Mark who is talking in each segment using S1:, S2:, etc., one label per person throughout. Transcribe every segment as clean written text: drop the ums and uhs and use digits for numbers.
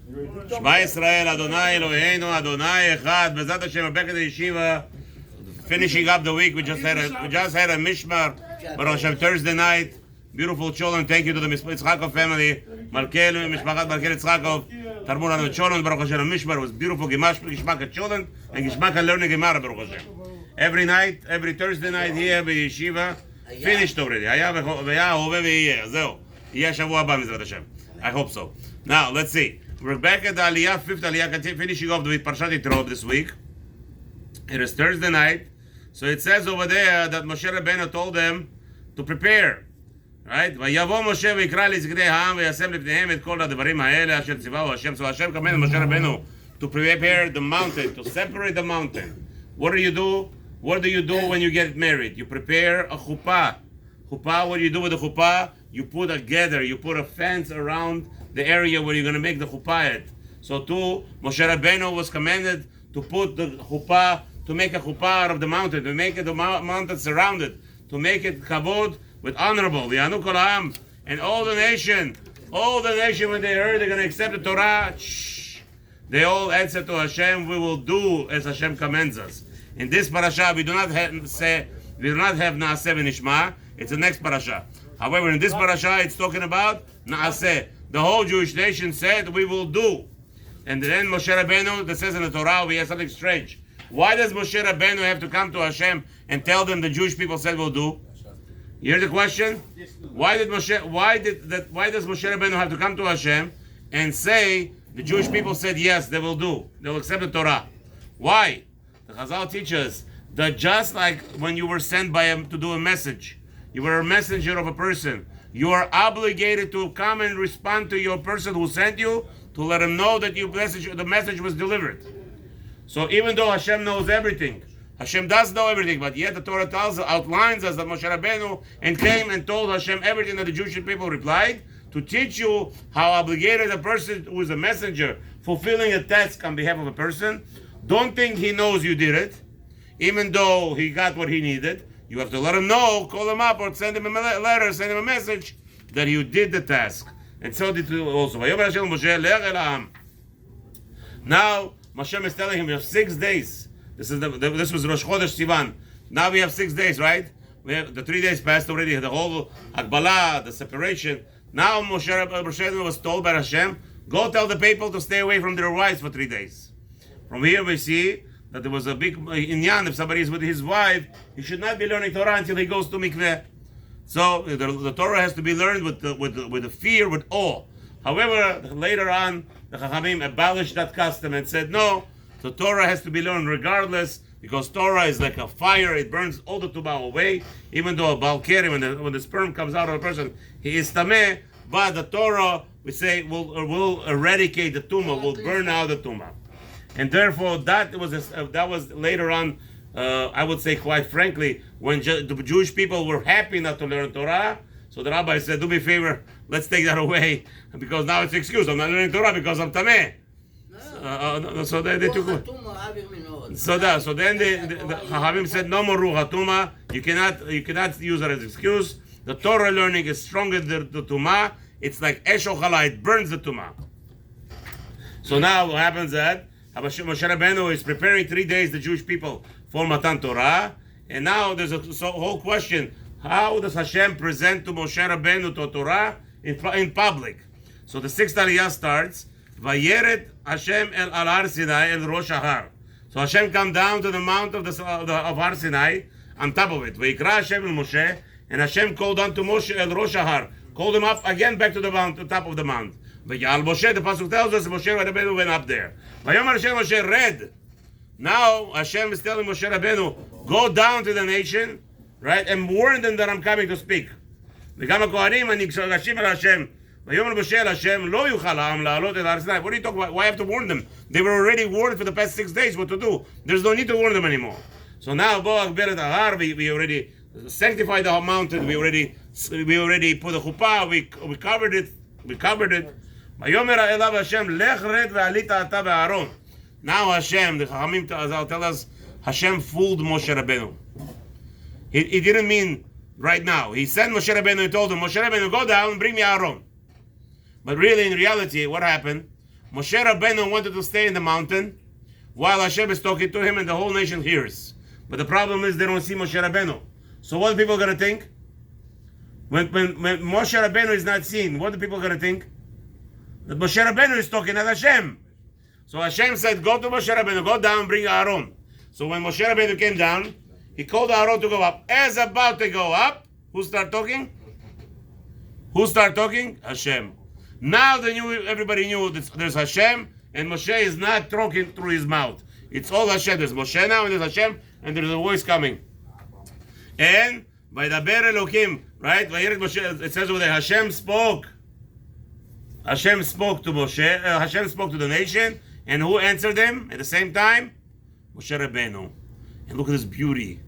S1: Shema Yisrael, Adonai Eloheinu, Adonai Echad. Bezat Hashem, back at the yeshiva, finishing up the week. We just had a mishmar, Baruch Hashem, Thursday night. Beautiful children. Thank you to the Yitzchakov family, Malkelu, Mishpachat Malkel Yitzchakov, Tarmur and the children. Baruch Hashem, mishmar was beautiful. Gishmak children and Gishmak learning Gemara. Baruch Hashem. Every night, every Thursday night here, by yeshiva, finished already. I hope so. Now let's see. We're back at the Aliya, fifth Aliya, finishing off with Parshat YItro this week. It is Thursday night, so it says over there that Moshe Rabbeinu told them to prepare. Right? ויבוא משה ויקרא לזקני העם וישם לפניהם את כל הדברים האלה אשר ציווהו השם. So Hashem commanded Moshe Rabbeinu to prepare the mountain, to separate the mountain. What do you do? What do you do when you get married? You prepare a chuppah. Chuppah, what do you do with the chuppah? You put a gather, you put a fence around the area where you're going to make the chuppah at. So too, Moshe Rabbeinu was commanded to put the chuppah, to make a chuppah out of the mountain, to make the mountain surrounded, to make it kavod, with honorable. V'yanu kol ha'am, and all the nation when they heard they're going to accept the Torah, they all answered to Hashem, we will do as Hashem commands us. In this parasha, we do not have naaseh v'nishma. It's the next parasha. However, in this parasha, it's talking about naaseh. The whole Jewish nation said, we will do. And then Moshe Rabbeinu, that says in the Torah, we have something strange. Why does Moshe Rabbeinu have to come to Hashem and tell them the Jewish people said we'll do? You hear the question? Why does Moshe Rabbeinu have to come to Hashem and say the Jewish people said yes, they will do, they will accept the Torah? Why? The Chazal teaches that just like when you were sent by him to do a message, you were a messenger of a person, you are obligated to come and respond to your person who sent you to let him know that the message was delivered. So even though Hashem knows everything, Hashem does know everything, but yet the Torah outlines us that Moshe Rabbeinu and came and told Hashem everything that the Jewish people replied, to teach you how obligated a person who is a messenger fulfilling a task on behalf of a person. Don't think he knows you did it, even though he got what he needed. You have to let him know, call him up, or send him a letter, send him a message that you did the task. And so did also. Now Hashem is telling him, you have 6 days. This was Rosh Chodesh Sivan. Now we have 6 days, right? We have the 3 days passed already. The whole Akbala, the separation. Now Moshe Rabbeinu was told by Hashem, go tell the people to stay away from their wives for 3 days. From here we see that there was a big inyan. If somebody is with his wife, he should not be learning Torah until he goes to mikveh. So the Torah has to be learned with the fear, with awe. However, later on, the Chachamim abolished that custom and said, no, the Torah has to be learned regardless, because Torah is like a fire. It burns all the tumah away. Even though a balkeri, when the sperm comes out of a person, he is tameh, but the Torah, we say, will eradicate the tumah, will burn out the tumah. And therefore, that was later on, I would say quite frankly, when the Jewish people were happy not to learn Torah, so the rabbi said, do me a favor, let's take that away, because now it's an excuse. I'm not learning Torah because I'm tameh. So they took it. So then the Chachamim said, no more ruach tumah. You cannot use it as an excuse. The Torah learning is stronger than the tumah. It's like esh ochala, it burns the tumah. So now what happens that Moshe Rabbeinu is preparing 3 days the Jewish people for Matan Torah, and now there's a whole question: how does Hashem present to Moshe Rabbeinu to Torah in public? So the 6th Aliyah starts. Vayeret Hashem el Har Sinai el Rosh Har. So Hashem come down to the mount of Har Sinai, on top of it. Vayikra Hashem el Moshe, and Hashem called unto Moshe el Rosh Har, called him up again back to the mount, the top of the mount. Vayal Moshe, the pasuk tells us Moshe Rabbeinu went up there. Vayomar Hashem Moshe read. Now Hashem is telling Moshe Rabbeinu, go down to the nation, right, and warn them that I'm coming to speak. V'gam haKohanim anigrashim el Hashem. What are you talking about? Why have to warn them? They were already warned for the past 6 days what to do. There's no need to warn them anymore. So now, we already sanctified the mountain. We already put the chuppah. We covered it. Now Hashem, the Chachamim tell us, Hashem fooled Moshe Rabbeinu. He didn't mean right now. He sent Moshe Rabbeinu and told him, Moshe Rabbeinu, go down and bring me Aaron. But really, in reality, what happened? Moshe Rabbeinu wanted to stay in the mountain while Hashem is talking to him and the whole nation hears. But the problem is they don't see Moshe Rabbeinu. So what are people going to think? When Moshe Rabbeinu is not seen, what are people going to think? That Moshe Rabbeinu is talking at Hashem. So Hashem said, go to Moshe Rabbeinu, go down, bring Aaron. So when Moshe Rabbeinu came down, he called Aaron to go up. As about to go up, who started talking? Who started talking? Hashem. Now everybody knew that there's Hashem, and Moshe is not talking through his mouth. It's all Hashem. There's Moshe now, and there's Hashem, and there's a voice coming. And Vaydaber Elokim, right? It says over there, Hashem spoke. Hashem spoke to Moshe. Hashem spoke to the nation, and who answered them at the same time? Moshe Rabbeinu. And look at this beauty.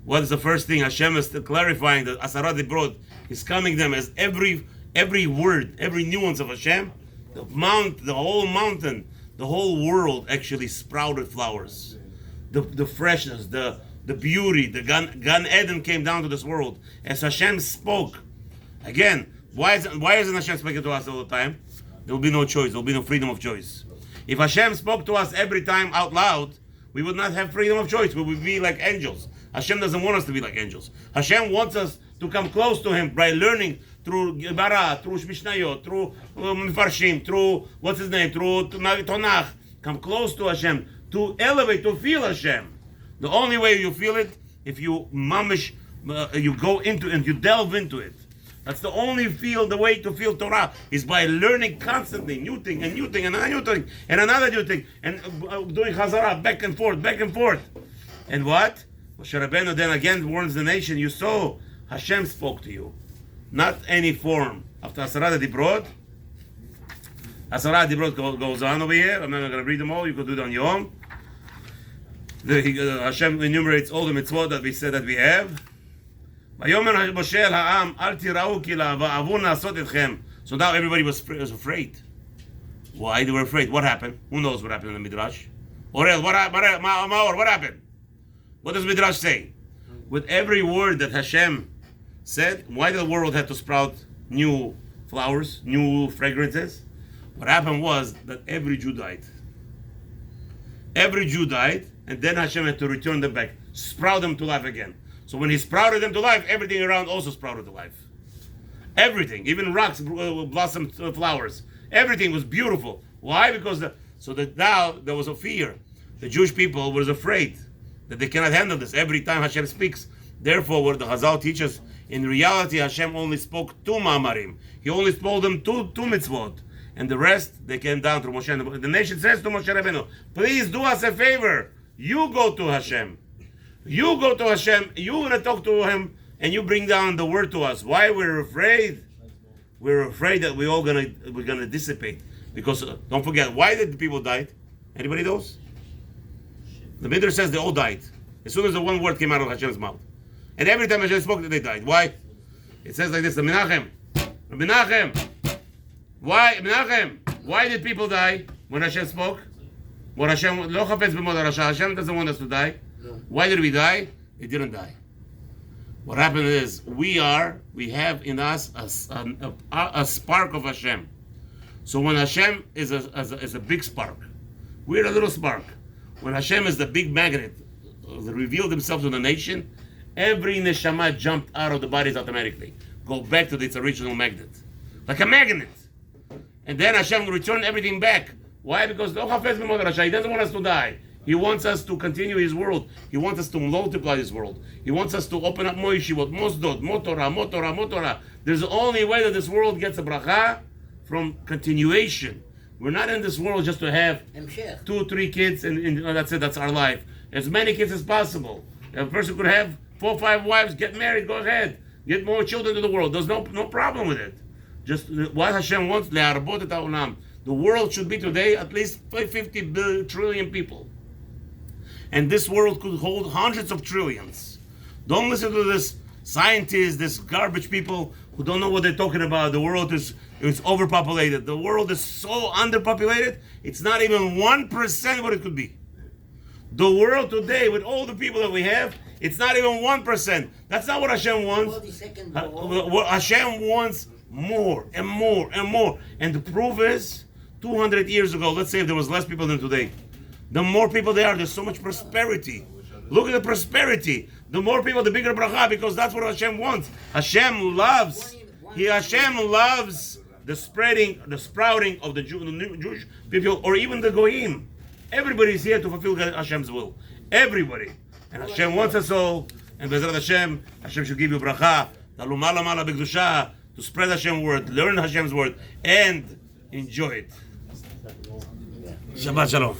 S1: What is the first thing? Hashem is clarifying that Asara Dibrot is coming them as every word, every nuance of Hashem. The whole mountain, the whole world actually sprouted flowers. The freshness, the beauty, the Gan Eden came down to this world as Hashem spoke. Again, why isn't Hashem speaking to us all the time? There will be no choice. There will be no freedom of choice. If Hashem spoke to us every time out loud, we would not have freedom of choice. We would be like angels. Hashem doesn't want us to be like angels. Hashem wants us to come close to Him by learning through Gemara, through Mishnayot, through Mefarshim, through through Tanakh. Come close to Hashem, to elevate, to feel Hashem. The only way you feel it, if you mamish, you go into it and you delve into it. That's the only the way to feel Torah is by learning constantly new thing and new thing and another new thing and another new thing and doing Chazarah back and forth. And what? Moshe Rabbeinu then again warns the nation, you saw Hashem spoke to you, not any form. After Asara Dibrot, goes on over here. I'm not going to read them all. You can do it on your own. Hashem enumerates all the mitzvot that we said that we have. So now everybody was afraid. Why they were afraid? What happened? Who knows what happened in the Midrash? Orel, what happened? What does Midrash say? With every word that Hashem said, why the world had to sprout new flowers, new fragrances? What happened was that every Jew died. Every Jew died, and then Hashem had to return them back, sprout them to life again. So when He sprouted them to life, everything around also sprouted to life. Everything, even rocks blossomed flowers. Everything was beautiful. Why? Because now there was a fear. The Jewish people was afraid that they cannot handle this every time Hashem speaks. Therefore, what the Chazal teaches, in reality, Hashem only spoke 2 ma'amarim. He only spoke them two mitzvot. And the rest, they came down through Moshe. The nation says to Moshe Rabbeinu, please do us a favor. You go to Hashem. You go to Hashem. You're going to talk to Him, and you bring down the word to us. Why we're afraid? We're afraid that we're gonna dissipate. Because don't forget, why did the people die? Anybody knows? The Midrash says they all died as soon as the one word came out of Hashem's mouth. And every time Hashem spoke, they died. Why? It says like this: Menachem, why did people die when Hashem spoke? When Hashem Hashem doesn't want us to die. Why did we die? We didn't die. What happened is we have in us a spark of Hashem. So when Hashem is a big spark, we're a little spark. When Hashem is the big magnet that revealed Himself to the nation, every neshama jumped out of the bodies automatically. Go back to its original magnet. Like a magnet. And then Hashem will return everything back. Why? Because He doesn't want us to die. He wants us to continue His world. He wants us to multiply His world. He wants us to open up more yeshivot, mosdot, motorah. There's the only way that this world gets a bracha from continuation. We're not in this world just to have 2 or 3 kids and that's it, that's our life. As many kids as possible. If a person could have 4 or 5 wives, get married, go ahead. Get more children to the world. There's no problem with it. Just what Hashem wants, the world should be today at least 50 trillion people. And this world could hold hundreds of trillions. Don't listen to this scientists, this garbage people who don't know what they're talking about. The world is overpopulated. The world is so underpopulated, it's not even 1% what it could be. The world today, with all the people that we have, it's not even 1%. That's not what Hashem wants. What Hashem wants more and more and more. And the proof is 200 years ago, let's say if there was less people than today, the more people there are, there's so much prosperity. Look at the prosperity. The more people, the bigger bracha, because that's what Hashem wants. Hashem loves the spreading, the sprouting of the Jewish people, or even the Goyim. Everybody is here to fulfill Hashem's will. Everybody. And Hashem wants us all. And Bezrat Hashem, Hashem should give you bracha, to spread Hashem's word, learn Hashem's word, and enjoy it. Shabbat Shalom.